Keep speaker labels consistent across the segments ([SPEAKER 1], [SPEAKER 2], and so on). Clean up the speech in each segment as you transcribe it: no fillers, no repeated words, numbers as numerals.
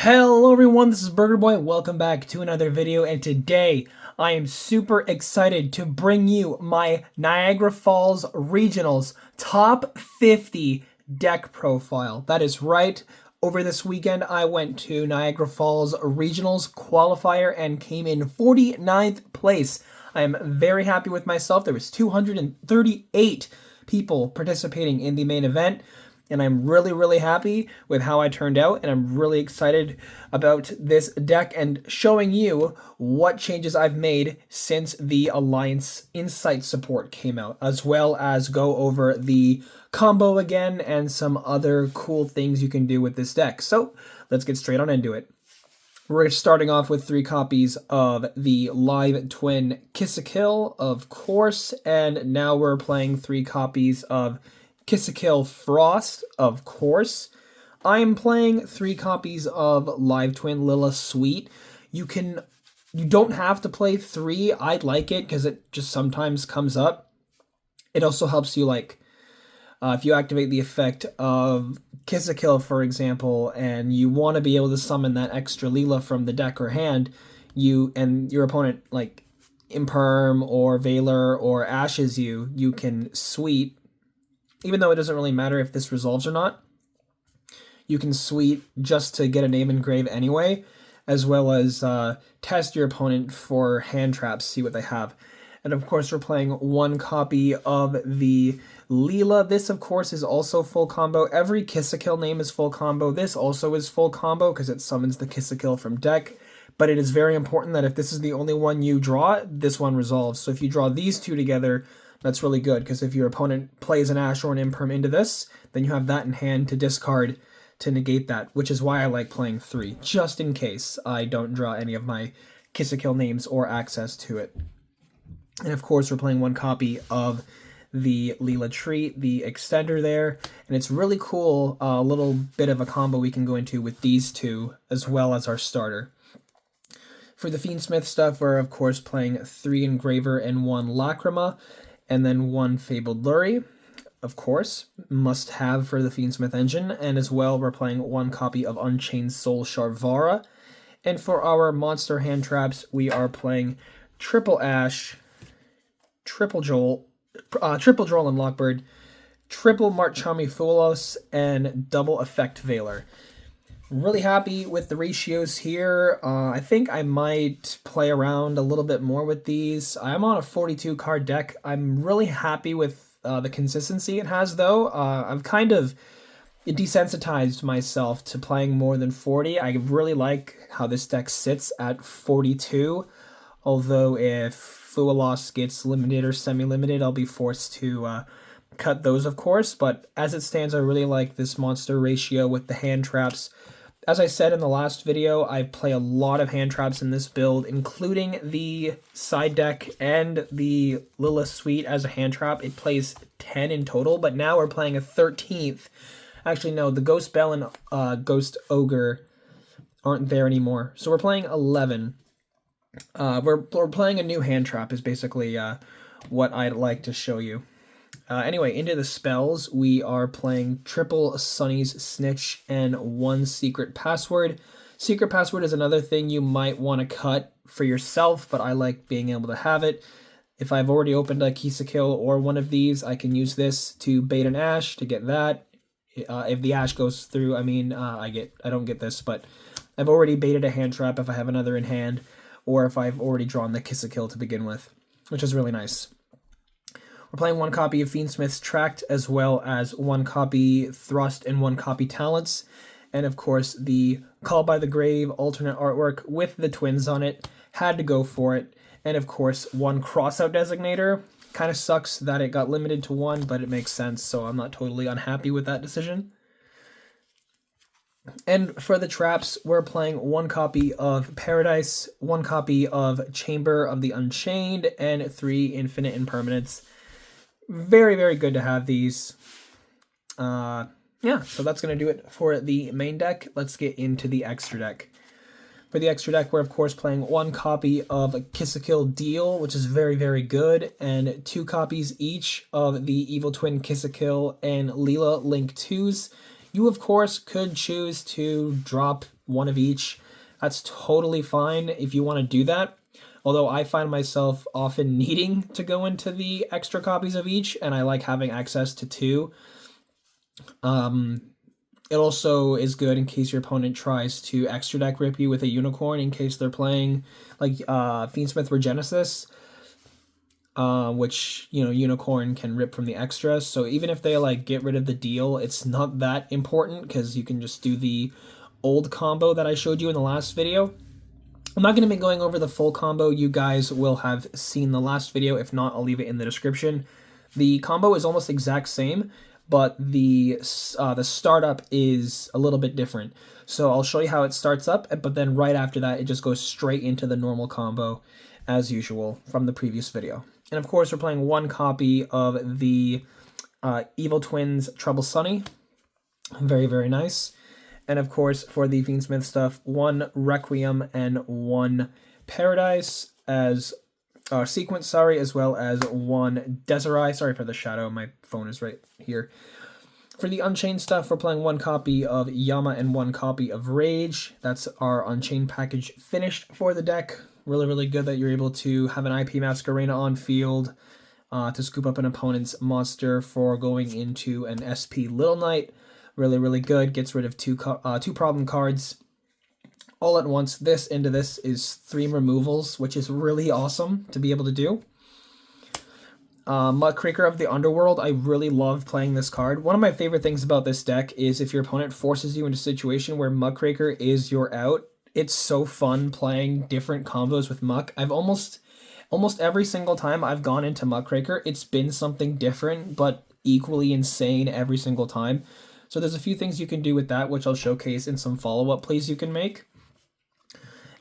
[SPEAKER 1] Hello everyone, this is Burger Boy. Welcome back to another video, and today I am super excited to bring you my Niagara Falls Regionals Top 50 deck profile. That is right. Over this weekend, I went to Niagara Falls Regionals qualifier and came in 49th place. I am very happy with myself. There was 238 people participating in the main event, and I'm really happy with how I turned out, and I'm really excited about this deck and showing you what changes I've made since the Alliance Insight support came out, as well as go over the combo again and some other cool things you can do with this deck. So let's get straight on into it. We're starting off with 3 copies of the Live Twin Kiss-A-Kill, of course, and now we're playing 3 copies of Kiss-A-Kill Frost, of course. I am playing 3 copies of Live Twin Lila Sweet. You don't have to play 3. I like it because it just sometimes comes up. It also helps you, like, if you activate the effect of Kiss-A-Kill, for example, and you want to be able to summon that extra Lila from the deck or hand, and your opponent, like, Imperm or Veiler or Ashes you can Sweet. Even though it doesn't really matter if this resolves or not, you can Sweet just to get a name engraved anyway, as well as test your opponent for hand traps, see what they have. And of course, we're playing 1 copy of the Leela. This, of course, is also full combo. Every Kiss-A-Kill name is full combo. This also is full combo because it summons the Kiss-A-Kill from deck. But it is very important that if this is the only one you draw, this one resolves. So if you draw these 2 together, that's really good, because if your opponent plays an Ash or an Imperm into this, then you have that in hand to discard to negate that, which is why I like playing 3, just in case I don't draw any of my Kiss-A-Kill names or access to it. And of course, we're playing 1 copy of the Leela Treat, the extender there, and it's really cool, a little bit of a combo we can go into with these 2, as well as our starter. For the Fiendsmith stuff, we're of course playing 3 Engraver and 1 Lacrima, and then 1 Fabled Lurie, of course, must have for the Fiendsmith engine, and as well we're playing 1 copy of Unchained Soul Sharvara. And for our monster hand traps, we are playing Triple Ash, Triple Joel and Lockbird, Triple Marchami Fulos, and Double Effect Veiler. Really happy with the ratios here. I think I might play around a little bit more with these. I'm on a 42 card deck. I'm really happy with the consistency it has, though. I've kind of desensitized myself to playing more than 40. I really like how this deck sits at 42, although if Fualos gets limited or semi-limited, I'll be forced to cut those, of course. But as it stands, I really like this monster ratio with the hand traps. As I said in the last video, I play a lot of hand traps in this build, including the side deck and the Lila Suite as a hand trap. It plays 10 in total, but now we're playing a 13th. Actually, no, the Ghost Bell and Ghost Ogre aren't there anymore. So we're playing 11. We're playing a new hand trap is basically what I'd like to show you. Anyway, into the spells, we are playing Triple Sunny's Snitch and 1 Secret Password. Secret Password is another thing you might want to cut for yourself, but I like being able to have it. If I've already opened a Kiss-A-Kill or one of these, I can use this to bait an Ash to get that. If the Ash goes through, I mean, I don't get this, but I've already baited a hand trap if I have another in hand, or if I've already drawn the Kiss-A-Kill to begin with, which is really nice. We're playing 1 copy of Fiendsmith's Tract, as well as 1 copy Thrust and 1 copy Talents. And of course, the Call by the Grave alternate artwork with the twins on it. Had to go for it. And of course, 1 Crossout Designator. Kind of sucks that it got limited to 1, but it makes sense, so I'm not totally unhappy with that decision. And for the traps, we're playing 1 copy of Paradise, 1 copy of Chamber of the Unchained, and 3 Infinite Impermanents. Very good to have these. Yeah, so that's going to do it for the main deck. Let's get into the extra deck. For the extra deck, we're of course playing 1 copy of Kiss-A-Kill Deal, which is very good, and 2 copies each of the Evil Twin Kiss-A-Kill and Leela Link 2s. You, of course, could choose to drop one of each. That's totally fine if you want to do that. Although I find myself often needing to go into the extra copies of each, and I like having access to two. It also is good in case your opponent tries to extra deck rip you with a unicorn in case they're playing like Fiendsmith Regenesis, which, you know, unicorn can rip from the extras. So even if they like get rid of the deal, it's not that important because you can just do the old combo that I showed you in the last video. I'm not going to be going over the full combo. You guys will have seen the last video. If not, I'll leave it in the description. The combo is almost exact same, but the startup is a little bit different. So I'll show you how it starts up, but then right after that, it just goes straight into the normal combo as usual from the previous video. And of course, we're playing one copy of the Evil Twins Trouble Sunny. Very, very nice. And of course, for the Fiendsmith stuff, one Requiem and one Paradise as sequence, sorry, as well as one Desiree. Sorry for the shadow, my phone is right here. For the Unchained stuff, we're playing one copy of Yama and one copy of Rage. That's our Unchained package finished for the deck. Really, really good that you're able to have an IP Masquerena on field to scoop up an opponent's monster for going into an SP Little Knight. Really, really good. Gets rid of two problem cards all at once. This into this is 3 removals, which is really awesome to be able to do. Muckraker of the Underworld. I really love playing this card. One of my favorite things about this deck is if your opponent forces you into a situation where Muckraker is your out. It's so fun playing different combos with Muck. I've almost every single time I've gone into Muckraker, it's been something different, but equally insane every single time. So there's a few things you can do with that, which I'll showcase in some follow-up plays you can make.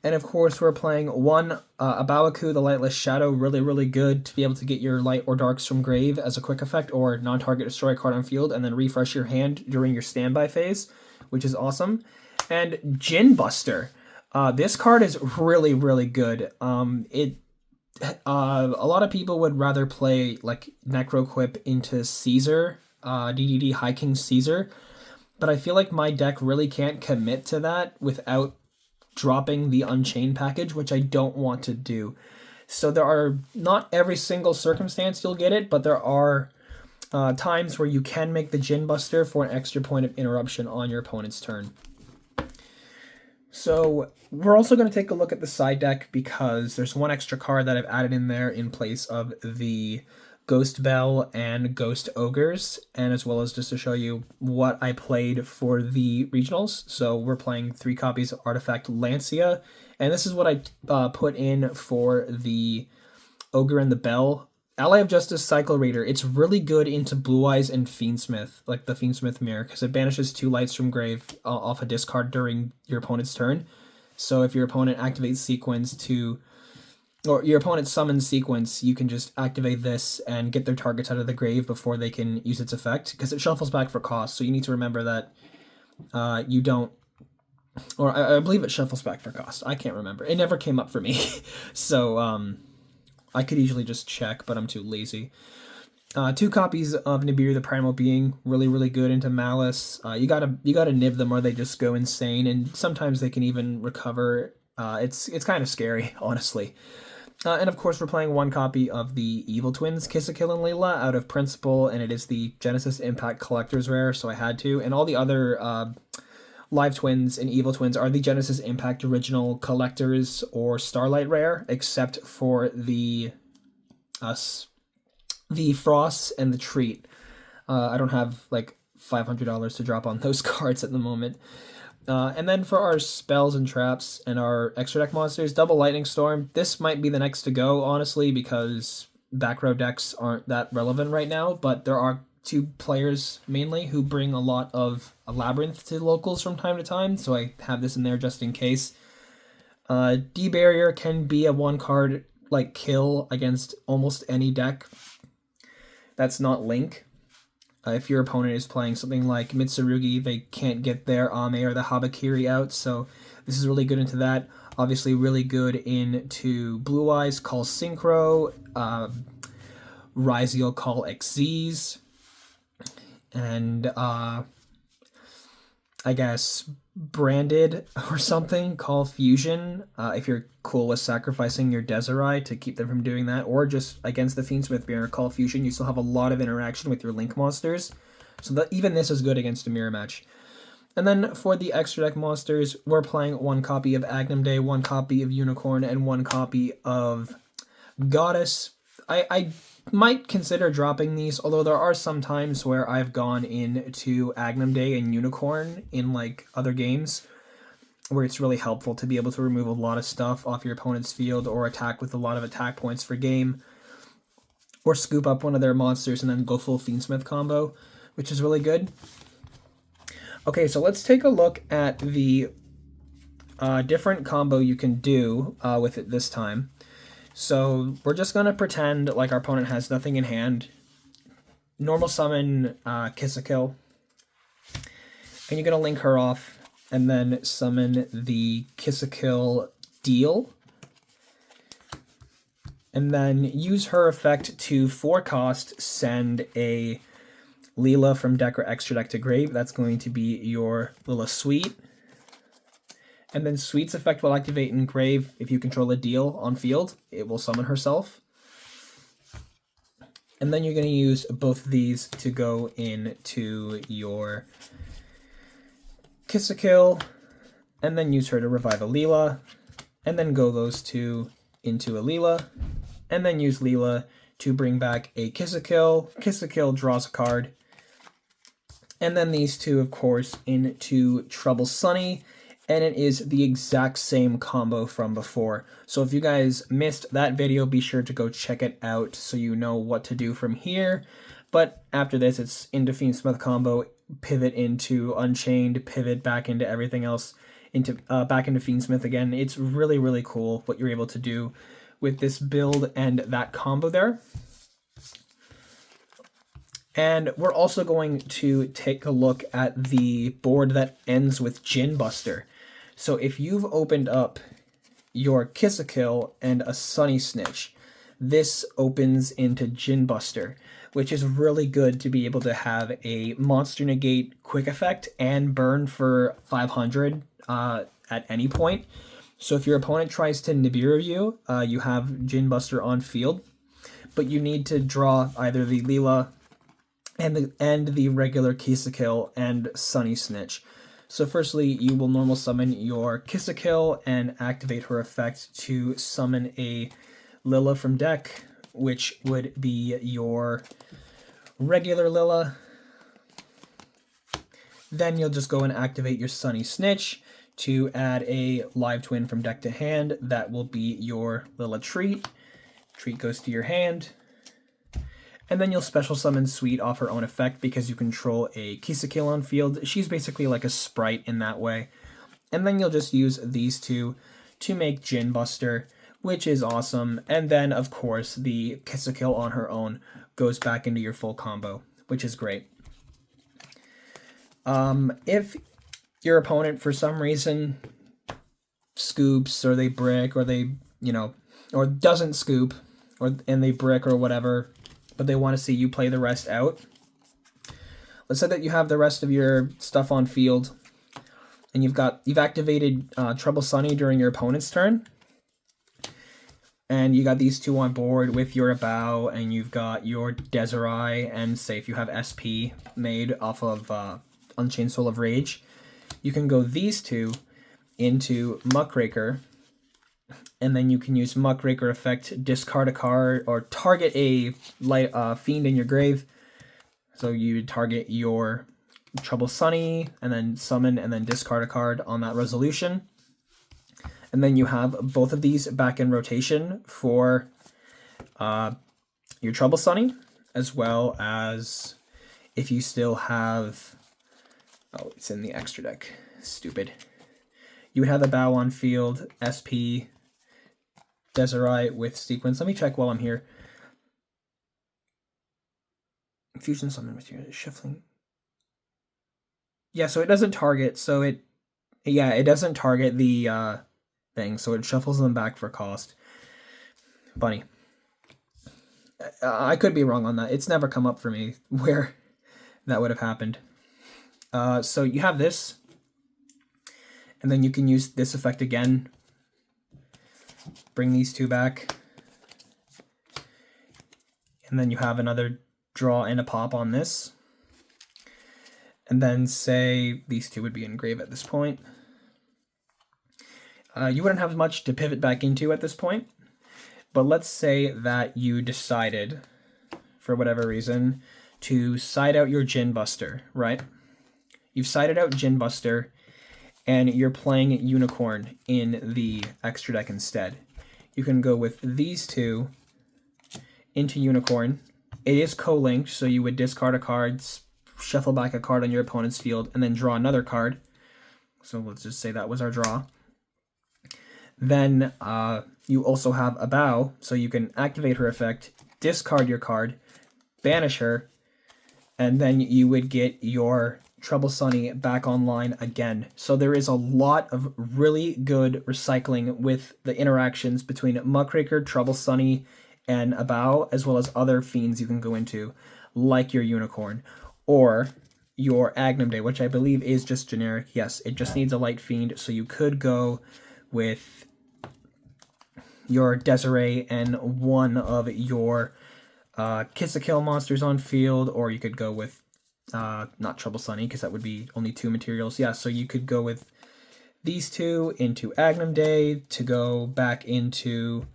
[SPEAKER 1] And of course, we're playing one Abawaku, the Lightless Shadow. Really, really good to be able to get your light or darks from grave as a quick effect, or non-target destroy a card on field, and then refresh your hand during your standby phase, which is awesome. And Djinn Buster. This card is really, really good. A lot of people would rather play like Necroquip into Caesar, DDD High King Caesar, but I feel like my deck really can't commit to that without dropping the Unchained package, which I don't want to do. So there are not every single circumstance you'll get it, but there are times where you can make the Djinn Buster for an extra point of interruption on your opponent's turn. So we're also going to take a look at the side deck because there's one extra card that I've added in there in place of the Ghost Bell and Ghost Ogres, and as well as just to show you what I played for the regionals. So we're playing 3 copies of Artifact Lancia, and this is what I put in for the Ogre and the Bell. Ally of Justice Cycle Raider. It's really good into Blue Eyes and Fiendsmith, like the Fiendsmith Mirror, because it banishes 2 lights from grave off a discard during your opponent's turn. So if your opponent activates sequence or your opponent summons sequence, you can just activate this and get their targets out of the grave before they can use its effect, because it shuffles back for cost. So you need to remember that you don't, or I believe it shuffles back for cost. I can't remember. It never came up for me. So I could usually just check, but I'm too lazy. 2 copies of Nibiru the Primal Being, really, really good into Malice. You gotta nib them or they just go insane, and sometimes they can even recover. It's kind of scary, honestly. And of course, we're playing 1 copy of the Evil Twins, Kiss a Kill and Layla, out of principle, and it is the Genesis Impact Collector's Rare, so I had to. And all the other Live Twins and Evil Twins are the Genesis Impact Original Collectors or Starlight Rare, except for the Frost and the Treat. I don't have like $500 to drop on those cards at the moment. And then for our spells and traps and our extra deck monsters, Double Lightning Storm. This might be the next to go, honestly, because back row decks aren't that relevant right now, but there are 2 players mainly who bring a lot of Labyrinth to locals from time to time, so I have this in there just in case. D-Barrier can be a 1 card like kill against almost any deck that's not Link. If your opponent is playing something like Mitsurugi, they can't get their Ame or the Habakiri out, so this is really good into that. Obviously really good into Blue Eyes, Call Synchro, Ryziel Call Xyz, and I guess, branded or something, call fusion, if you're cool with sacrificing your Desiree to keep them from doing that, or just against the Fiendsmith mirror call fusion, you still have a lot of interaction with your link monsters, so that even this is good against a mirror match. And then for the extra deck monsters, we're playing one copy of Agnum Day, one copy of Unicorn, and one copy of Goddess. I might consider dropping these, although there are some times where I've gone into Agnum Day and Unicorn in like other games where it's really helpful to be able to remove a lot of stuff off your opponent's field or attack with a lot of attack points for game, or scoop up one of their monsters and then go full Fiendsmith combo, which is really good. Okay, so let's take a look at the different combo you can do with it this time. So we're just going to pretend like our opponent has nothing in hand. Normal summon Kiss a Kill. And you're going to link her off and then summon the Kiss a Kill Deal. And then use her effect to 4-cost send a Leela from deck or extra deck to grave. That's going to be your Leela Sweet. And then Sweet's effect will activate in grave if you control a deal on field. It will summon herself. And then you're going to use both of these to go into your Kiss a Kill, and then use her to revive a Leela, and then go those two into a Leela, and then use Leela to bring back a Kiss a Kill. Kiss a Kill draws a card. And then these two, of course, into Trouble Sunny. And it is the exact same combo from before. So if you guys missed that video, be sure to go check it out so you know what to do from here. But after this, it's into Fiendsmith combo, pivot into Unchained, pivot back into everything else, into back into Fiendsmith again. It's really, really cool what you're able to do with this build and that combo there. And we're also going to take a look at the board that ends with Djinn Buster. So if you've opened up your Kiss a Kill and a Sunny Snitch, this opens into Djinn Buster, which is really good to be able to have a Monster Negate quick effect and burn for 500 at any point. So if your opponent tries to Nibiru you, you have Djinn Buster on field, but you need to draw either the Leela and the regular Kiss a Kill and Sunny Snitch. So firstly, you will normal summon your Kiss a Kill and activate her effect to summon a Leela from deck, which would be your regular Leela. Then you'll just go and activate your Sunny Snitch to add a live twin from deck to hand. That will be your Leela Treat. Treat goes to your hand. And then you'll special summon Sweet off her own effect because you control a Kiss a Kill on field. She's basically like a sprite in that way. And then you'll just use these two to make Djinn Buster, which is awesome. And then, of course, the Kiss a Kill on her own goes back into your full combo, which is great. If your opponent, for some reason, scoops or they brick or they, or doesn't scoop and they brick or whatever, but they want to see you play the rest out. Let's say that you have the rest of your stuff on field, and you've activated Trouble Sunny during your opponent's turn, and you got these two on board with your Abao, and you've got your Desiree, and say if you have SP made off of Unchained Soul of Rage, you can go these two into Muckraker. And then you can use Muckraker effect, discard a card, or target a fiend in your grave. So you target your Trouble Sunny, and then summon, and then discard a card on that resolution. And then you have both of these back in rotation for your Trouble Sunny, as well as if you still have... Oh, it's in the extra deck. Stupid. You would have the Bow on field, SP... Desiree with sequence. Let me check while I'm here. Fusion summon material shuffling. Yeah, so it doesn't target. So it doesn't target the thing. So it shuffles them back for cost. Funny. I could be wrong on that. It's never come up for me where that would have happened. So you have this. And then you can use this effect again. Bring these two back. And then you have another draw and a pop on this. And then say these two would be in grave at this point. You wouldn't have much to pivot back into at this point. But let's say that you decided, for whatever reason, to side out your Djinn Buster, right? You've sided out Djinn Buster, and you're playing Unicorn in the extra deck instead. You can go with these two into Unicorn. It is co-linked, so you would discard a card, shuffle back a card on your opponent's field, and then draw another card. So let's just say that was our draw. Then you also have a Bow, so you can activate her effect, discard your card, banish her, and then you would get your Trouble Sunny back online again. So there is a lot of really good recycling with the interactions between Muckraker, Trouble Sunny, and a Bow, as well as other fiends you can go into, like your Unicorn, or your Agnum Day, which I believe is just generic. Yes, it just needs a light fiend, so you could go with your Desiree and one of your Kiss-a-Kill monsters on field, or you could go with, not Trouble Sunny, because that would be only 2 materials. Yeah, so you could go with these two into Agnum Day to go back into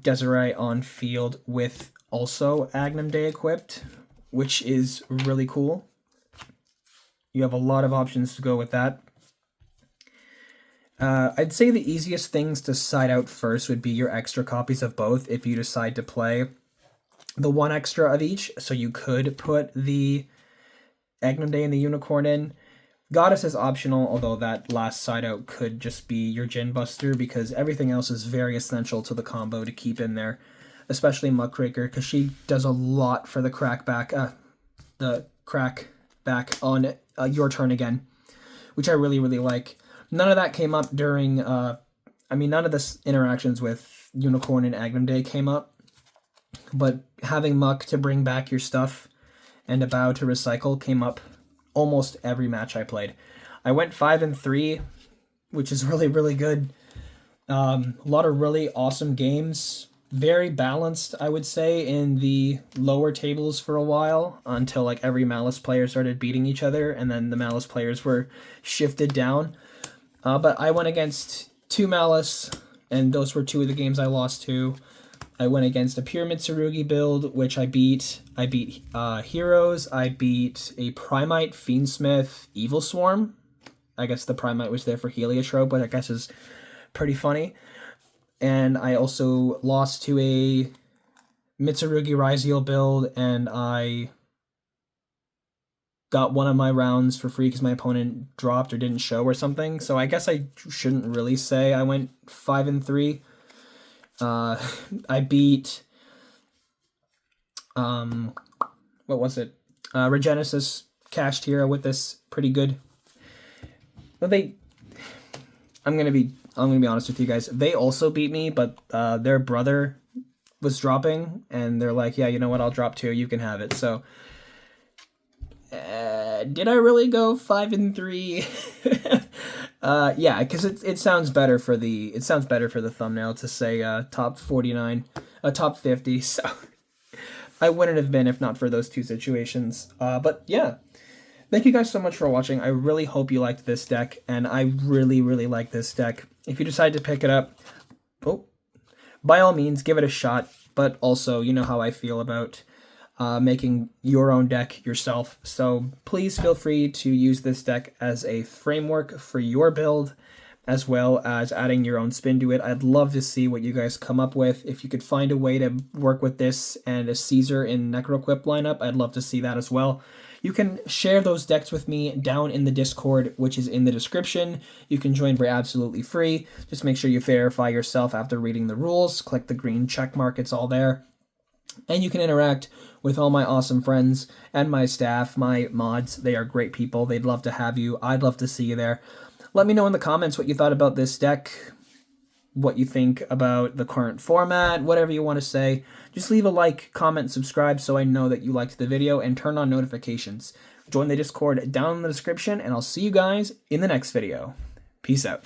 [SPEAKER 1] Desiree on field with also Agnum Day equipped, which is really cool. You have a lot of options to go with that. I'd say the easiest things to side out first would be your extra copies of both if you decide to play the one extra of each. So you could put the Agnum Day and the Unicorn in. Goddess is optional, although that last side out could just be your Djinn Buster, because everything else is very essential to the combo to keep in there, especially Muckraker, because she does a lot for the crack back on your turn again, which I really, really like. None of that came up during, none of the interactions with Unicorn and Agnum Day came up, but having Muck to bring back your stuff and a Bow to recycle came up almost every match I played. I went 5-3, which is really, really good. A lot of really awesome games. Very balanced, I would say, in the lower tables for a while, until like every Malice player started beating each other, and then the Malice players were shifted down. But I went against 2 Malice, and those were 2 of the games I lost to. I went against a Pyramid Tsurugi build, which I beat. I beat Heroes. I beat a Primite, Fiendsmith, Evil Swarm. I guess the Primite was there for Heliotrope, but I guess is pretty funny. And I also lost to a Mitsurugi Ryziel build, and I got one of my rounds for free because my opponent dropped or didn't show or something. So I guess I shouldn't really say I went 5-3. I beat, what was it? Regenesis Cached Hero with this pretty good. But I'm gonna be honest with you guys. They also beat me, but their brother was dropping, and they're like, yeah, you know what? I'll drop 2. You can have it. So, did I really go 5-3? Yeah, because it sounds better for the thumbnail to say top 49, top 50. So I wouldn't have been if not for those 2 situations. But yeah, thank you guys so much for watching. I really hope you liked this deck, and I really, really like this deck. If you decide to pick it up, by all means, give it a shot. But also, you know how I feel about making your own deck yourself. So please feel free to use this deck as a framework for your build, as well as adding your own spin to it. I'd love to see what you guys come up with. If you could find a way to work with this and a Caesar in Necroquip lineup, I'd love to see that as well. You can share those decks with me down in the Discord, which is in the description. You can join for absolutely free. Just make sure you verify yourself after reading the rules. Click the green check mark, it's all there. And you can interact with all my awesome friends and my staff, my mods. They are great people. They'd love to have you. I'd love to see you there. Let me know in the comments what you thought about this deck, what you think about the current format, whatever you want to say. Just leave a like, comment, subscribe so I know that you liked the video, and turn on notifications. Join the Discord down in the description, and I'll see you guys in the next video. Peace out.